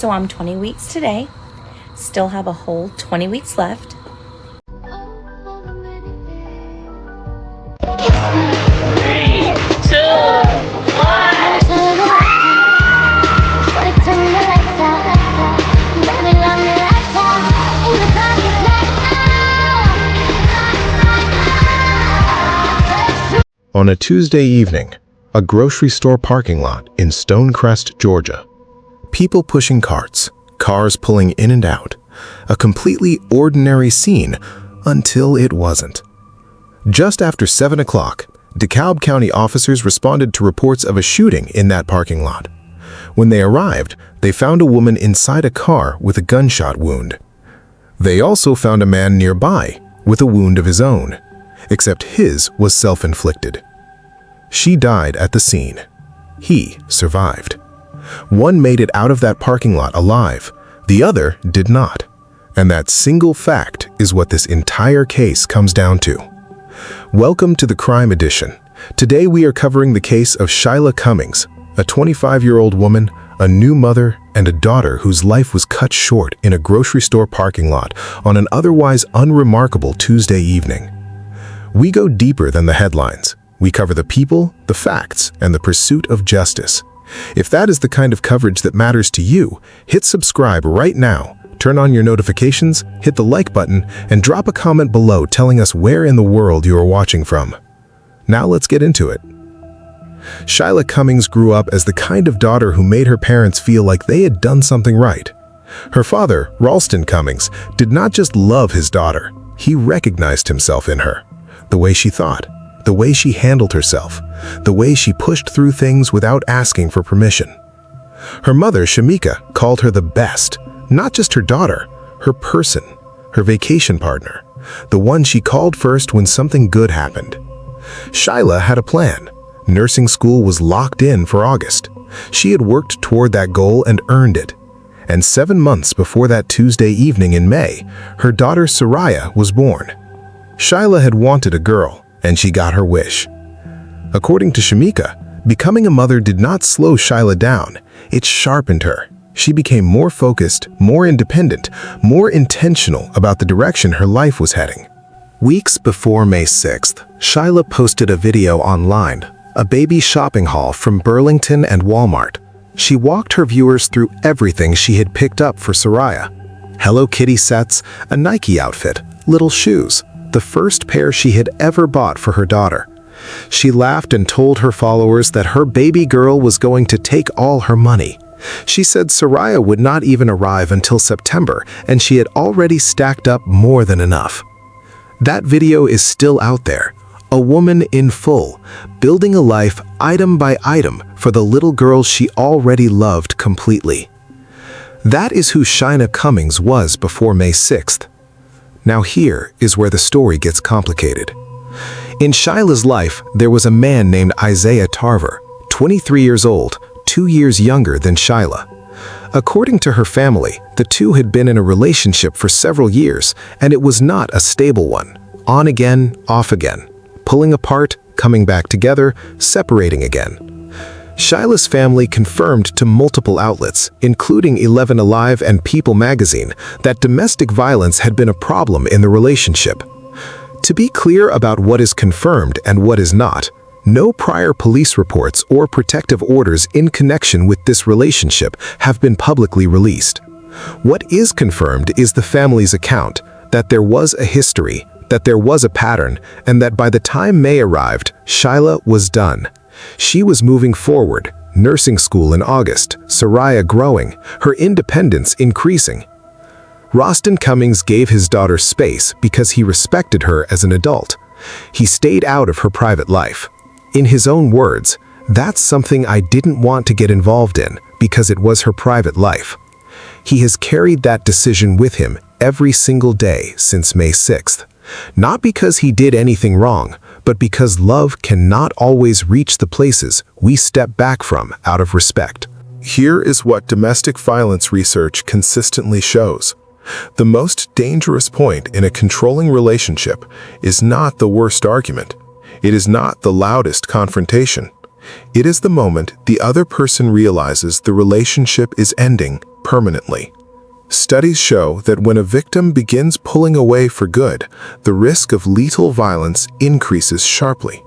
So I'm 20 weeks today. Still have a whole 20 weeks left. On a Tuesday evening, a grocery store parking lot in Stonecrest, Georgia. People pushing carts, cars pulling in and out. A completely ordinary scene until it wasn't. Just after 7 o'clock, DeKalb County officers responded to reports of a shooting in that parking lot. When they arrived, they found a woman inside a car with a gunshot wound. They also found a man nearby with a wound of his own, except his was self-inflicted. She died at the scene. He survived. One made it out of that parking lot alive, the other did not. And that single fact is what this entire case comes down to. Welcome to the Crime Edition. Today we are covering the case of Shyla Cummings, a 25-year-old woman, a new mother, and a daughter whose life was cut short in a grocery store parking lot on an otherwise unremarkable Tuesday evening. We go deeper than the headlines. We cover the people, the facts, and the pursuit of justice. If that is the kind of coverage that matters to you, hit subscribe right now, turn on your notifications, hit the like button, and drop a comment below telling us where in the world you are watching from. Now let's get into it. Shyla Cummings grew up as the kind of daughter who made her parents feel like they had done something right. Her father, Ralston Cummings, did not just love his daughter, he recognized himself in her. The way she thought, the way she handled herself, the way she pushed through things without asking for permission. Her mother, Shamika, called her the best, not just her daughter, her person, her vacation partner, the one she called first when something good happened. Shyla had a plan. Nursing school was locked in for August. She had worked toward that goal and earned it. And 7 months before that Tuesday evening in May, her daughter Sariyah was born. Shyla had wanted a girl, and she got her wish. According to Shamika, becoming a mother did not slow Shyla down, it sharpened her. She became more focused, more independent, more intentional about the direction her life was heading. Weeks before May 6th, Shyla posted a video online, a baby shopping haul from Burlington and Walmart. She walked her viewers through everything she had picked up for Sariyah. Hello Kitty sets, a Nike outfit, little shoes, the first pair she had ever bought for her daughter. She laughed and told her followers that her baby girl was going to take all her money. She said Sariyah would not even arrive until September, and she had already stacked up more than enough. That video is still out there. A woman in full, building a life item by item for the little girl she already loved completely. That is who Shyla Cummings was before May 6th. Now here is where the story gets complicated. In Shyla's life, there was a man named Isaiah Tarver, 23 years old, 2 years younger than Shyla. According to her family, the two had been in a relationship for several years, and it was not a stable one. On again, off again. Pulling apart, coming back together, separating again. Shyla's family confirmed to multiple outlets, including 11 Alive and People magazine, that domestic violence had been a problem in the relationship. To be clear about what is confirmed and what is not, no prior police reports or protective orders in connection with this relationship have been publicly released. What is confirmed is the family's account, that there was a history, that there was a pattern, and that by the time May arrived, Shyla was done. She was moving forward, nursing school in August, Sariyah growing, her independence increasing. Ralston Cummings gave his daughter space because he respected her as an adult. He stayed out of her private life. In his own words, "That's something I didn't want to get involved in because it was her private life." He has carried that decision with him every single day since May 6th. Not because he did anything wrong, but because love cannot always reach the places we step back from out of respect. Here is what domestic violence research consistently shows. The most dangerous point in a controlling relationship is not the worst argument. It is not the loudest confrontation. It is the moment the other person realizes the relationship is ending permanently. Studies show that when a victim begins pulling away for good, the risk of lethal violence increases sharply.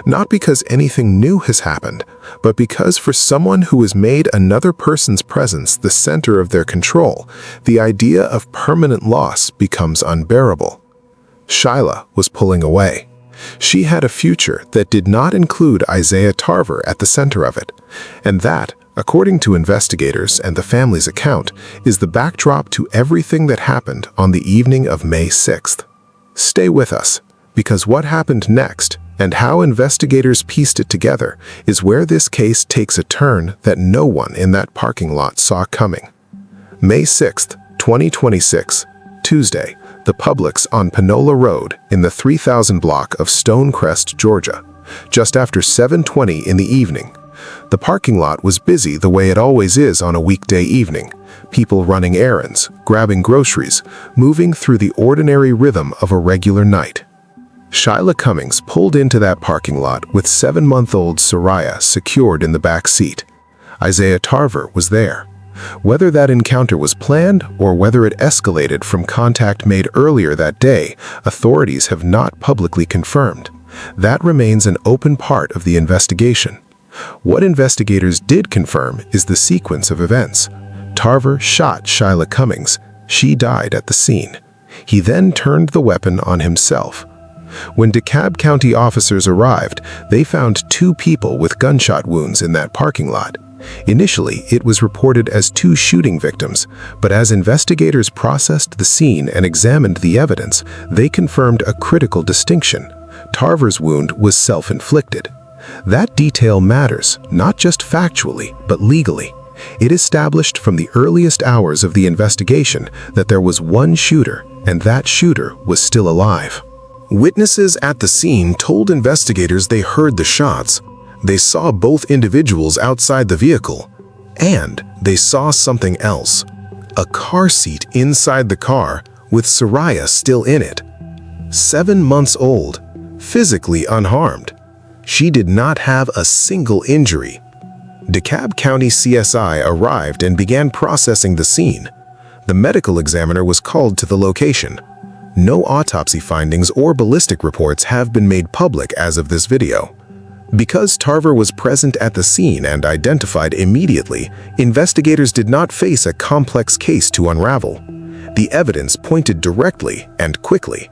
Not because anything new has happened, but because for someone who has made another person's presence the center of their control, the idea of permanent loss becomes unbearable. Shyla was pulling away. She had a future that did not include Isaiah Tarver at the center of it, and that, according to investigators and the family's account, is the backdrop to everything that happened on the evening of May 6th. Stay with us, because what happened next and how investigators pieced it together is where this case takes a turn that no one in that parking lot saw coming. May 6th, 2026, Tuesday, the Publix on Panola Road in the 3000 block of Stonecrest, Georgia, just after 7:20 in the evening. The parking lot was busy the way it always is on a weekday evening, people running errands, grabbing groceries, moving through the ordinary rhythm of a regular night. Shyla Cummings pulled into that parking lot with 7-month-old Sariyah secured in the back seat. Isaiah Tarver was there. Whether that encounter was planned or whether it escalated from contact made earlier that day, authorities have not publicly confirmed. That remains an open part of the investigation. What investigators did confirm is the sequence of events. Tarver shot Shyla Cummings. She died at the scene. He then turned the weapon on himself. When DeKalb County officers arrived, they found 2 people with gunshot wounds in that parking lot. Initially, it was reported as 2 shooting victims, but as investigators processed the scene and examined the evidence, they confirmed a critical distinction. Tarver's wound was self-inflicted. That detail matters, not just factually, but legally. It established from the earliest hours of the investigation that there was one shooter, and that shooter was still alive. Witnesses at the scene told investigators they heard the shots. They saw both individuals outside the vehicle, and they saw something else. A car seat inside the car with Sariyah still in it. 7 months old, physically unharmed. She did not have a single injury. DeKalb County CSI arrived and began processing the scene. The medical examiner was called to the location. No autopsy findings or ballistic reports have been made public as of this video. Because Tarver was present at the scene and identified immediately, investigators did not face a complex case to unravel. The evidence pointed directly and quickly.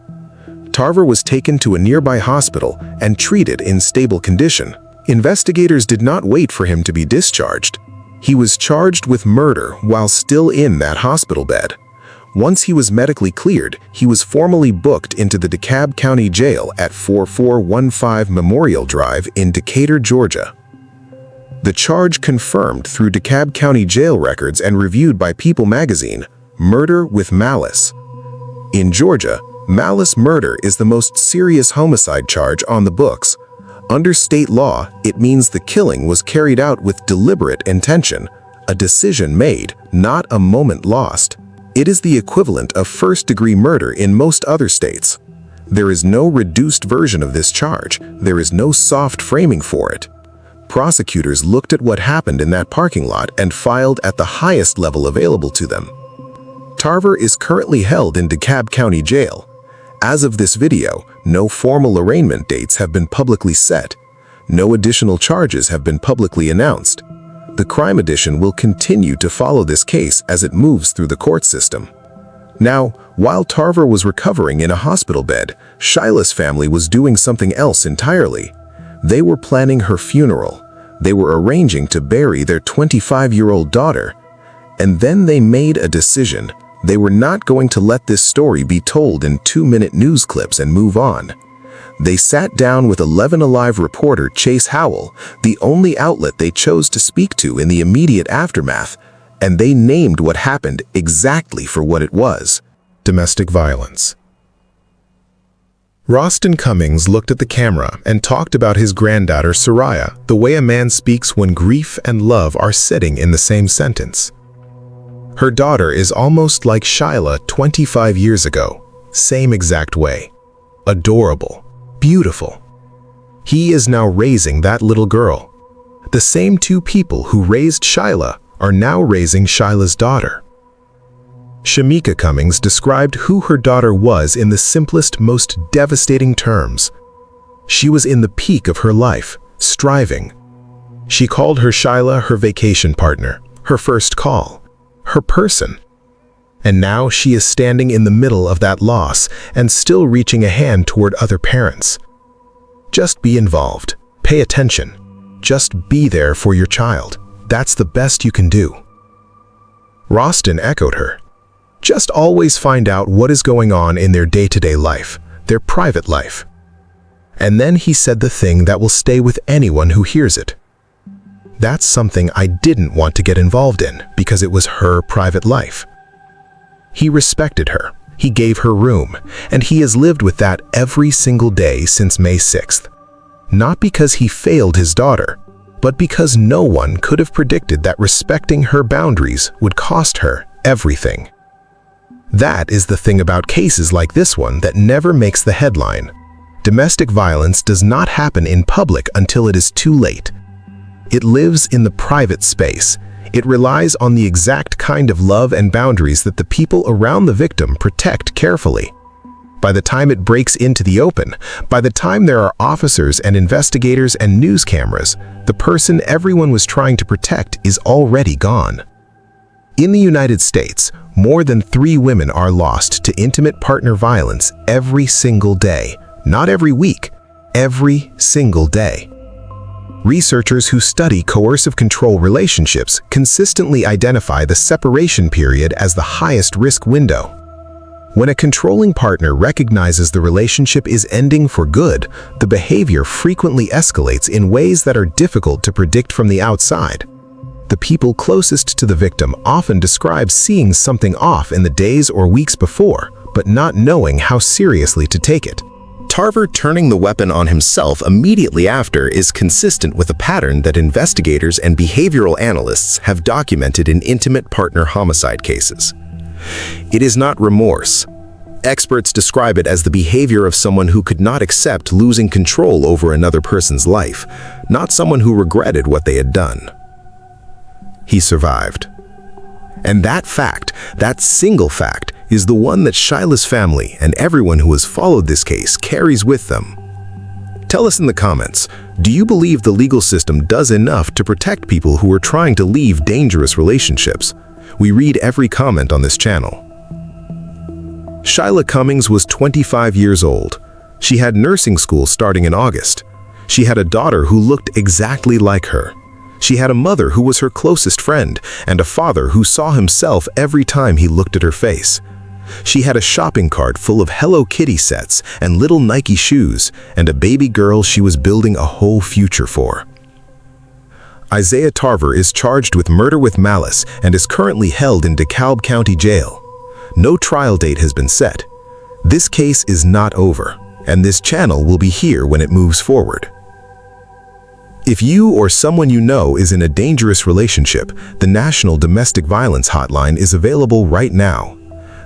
Tarver was taken to a nearby hospital and treated in stable condition. Investigators did not wait for him to be discharged. He was charged with murder while still in that hospital bed. Once he was medically cleared, he was formally booked into the DeKalb County Jail at 4415 Memorial Drive in Decatur, Georgia. The charge confirmed through DeKalb County Jail records and reviewed by People magazine, murder with malice. In Georgia, malice murder is the most serious homicide charge on the books. Under state law, it means the killing was carried out with deliberate intention, a decision made, not a moment lost. It is the equivalent of first-degree murder in most other states. There is no reduced version of this charge. There is no soft framing for it. Prosecutors looked at what happened in that parking lot and filed at the highest level available to them. Tarver is currently held in DeKalb County Jail. As of this video, no formal arraignment dates have been publicly set. No additional charges have been publicly announced. The Crime Edition will continue to follow this case as it moves through the court system. Now, while Tarver was recovering in a hospital bed, Shyla's family was doing something else entirely. They were planning her funeral. They were arranging to bury their 25-year-old daughter. And then they made a decision. They were not going to let this story be told in 2-minute news clips and move on. They sat down with 11 Alive reporter Chase Howell, the only outlet they chose to speak to in the immediate aftermath, and they named what happened exactly for what it was: domestic violence. Roston Cummings looked at the camera and talked about his granddaughter Sariyah, the way a man speaks when grief and love are sitting in the same sentence. Her daughter is almost like Shyla 25 years ago, same exact way. Adorable. Beautiful. He is now raising that little girl. The same 2 people who raised Shyla are now raising Shyla's daughter. Shyla Cummings described who her daughter was in the simplest, most devastating terms. She was in the peak of her life, striving. She called her Shyla her vacation partner, her first call, her person. And now she is standing in the middle of that loss and still reaching a hand toward other parents. Just be involved. Pay attention. Just be there for your child. That's the best you can do. Roston echoed her. Just always find out what is going on in their day-to-day life, their private life. And then he said the thing that will stay with anyone who hears it. That's something I didn't want to get involved in because it was her private life. He respected her, he gave her room, and he has lived with that every single day since May 6th. Not because he failed his daughter, but because no one could have predicted that respecting her boundaries would cost her everything. That is the thing about cases like this one that never makes the headline. Domestic violence does not happen in public until it is too late. It lives in the private space. It relies on the exact kind of love and boundaries that the people around the victim protect carefully. By the time it breaks into the open, by the time there are officers and investigators and news cameras, the person everyone was trying to protect is already gone. In the United States, more than 3 women are lost to intimate partner violence every single day. Not every week, every single day. Researchers who study coercive control relationships consistently identify the separation period as the highest risk window. When a controlling partner recognizes the relationship is ending for good, the behavior frequently escalates in ways that are difficult to predict from the outside. The people closest to the victim often describe seeing something off in the days or weeks before, but not knowing how seriously to take it. Tarver turning the weapon on himself immediately after is consistent with a pattern that investigators and behavioral analysts have documented in intimate partner homicide cases. It is not remorse. Experts describe it as the behavior of someone who could not accept losing control over another person's life, not someone who regretted what they had done. He survived. And that fact, that single fact, is the one that Shyla's family and everyone who has followed this case carries with them. Tell us in the comments, do you believe the legal system does enough to protect people who are trying to leave dangerous relationships? We read every comment on this channel. Shyla Cummings was 25 years old. She had nursing school starting in August. She had a daughter who looked exactly like her. She had a mother who was her closest friend and a father who saw himself every time he looked at her face. She had a shopping cart full of Hello Kitty sets and little Nike shoes and a baby girl she was building a whole future for. Isaiah Tarver is charged with murder with malice and is currently held in DeKalb County Jail. No trial date has been set. This case is not over, and this channel will be here when it moves forward. If you or someone you know is in a dangerous relationship, the National Domestic Violence Hotline is available right now.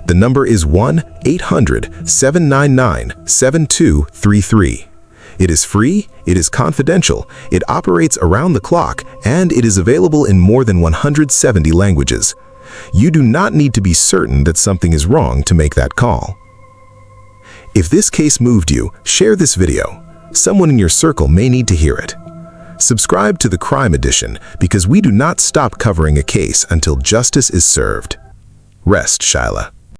The number is 1-800-799-7233. It is free, it is confidential, it operates around the clock, and it is available in more than 170 languages. You do not need to be certain that something is wrong to make that call. If this case moved you, share this video. Someone in your circle may need to hear it. Subscribe to the Crime Edition because we do not stop covering a case until justice is served. Rest, Shyla.